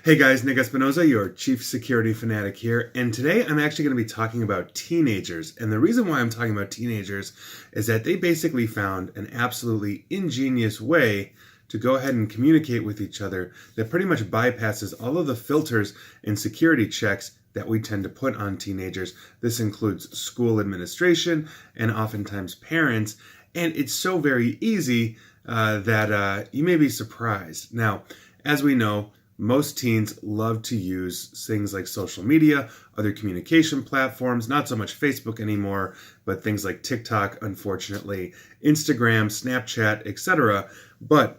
Hey guys, Nick Espinoza, your Chief Security Fanatic here, and today I'm actually going to be talking about teenagers. And the reason why I'm talking about teenagers is that they basically found an absolutely ingenious way to go ahead and communicate with each other that pretty much bypasses all of the filters and security checks that we tend to put on teenagers. This includes school administration and oftentimes parents, and it's so very easy that you may be surprised. Now, as we know, most teens love to use things like social media, other communication platforms, not so much Facebook anymore, but things like TikTok, unfortunately, Instagram, Snapchat, etc. But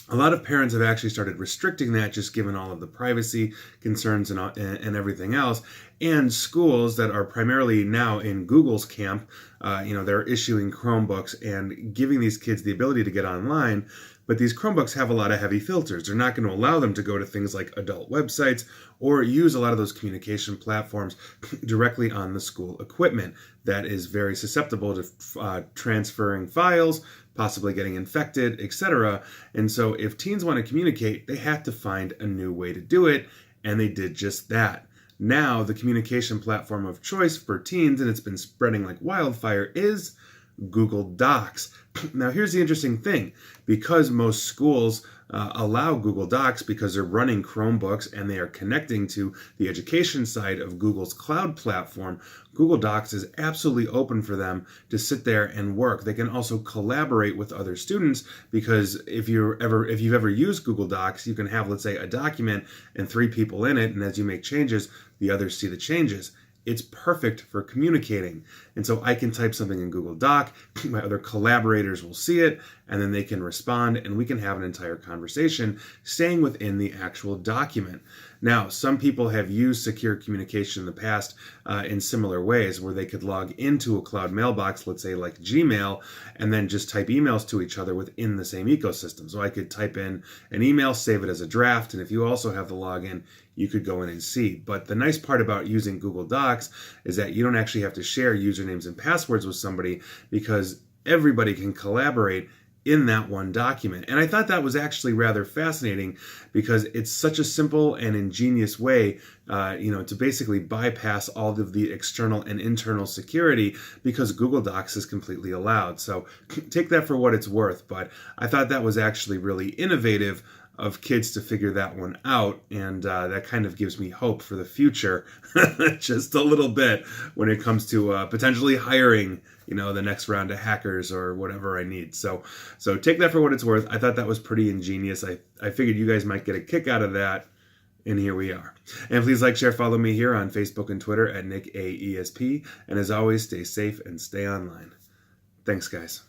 a lot of parents have actually started restricting that, just given all of the privacy concerns and everything else. And schools that are primarily now in Google's camp, they're issuing Chromebooks and giving these kids the ability to get online. But these Chromebooks have a lot of heavy filters. They're not going to allow them to go to things like adult websites or use a lot of those communication platforms directly on the school equipment. That is very susceptible to transferring files, possibly getting infected, etc. And so if teens want to communicate, they have to find a new way to do it, and they did just that. Now, the communication platform of choice for teens, and it's been spreading like wildfire, is Google Docs. Now, here's the interesting thing. Because most schools allow Google Docs because they're running Chromebooks and they are connecting to the education side of Google's cloud platform, Google Docs is absolutely open for them to sit there and work. They can also collaborate with other students because if you've ever used Google Docs, you can have, let's say, a document and 3 people in it, and as you make changes, the others see the changes. It's perfect for communicating. And so I can type something in Google Doc, my other collaborators will see it, and then they can respond, and we can have an entire conversation staying within the actual document. Now, some people have used secure communication in the past in similar ways, where they could log into a cloud mailbox, let's say like Gmail, and then just type emails to each other within the same ecosystem. So I could type in an email, save it as a draft, and if you also have the login, you could go in and see. But the nice part about using Google Docs is that you don't actually have to share usernames and passwords with somebody, because everybody can collaborate in that one document. And I thought that was actually rather fascinating because it's such a simple and ingenious way, to basically bypass all of the external and internal security, because Google Docs is completely allowed. So take that for what it's worth. But I thought that was actually really innovative of kids to figure that one out, and that kind of gives me hope for the future just a little bit when it comes to potentially hiring the next round of hackers or whatever I need. So take that for what it's worth. I thought that was pretty ingenious. I figured you guys might get a kick out of that, and here we are. And please like, share, follow me here on Facebook and Twitter at NickAESP, and as always, stay safe and stay online. Thanks, guys.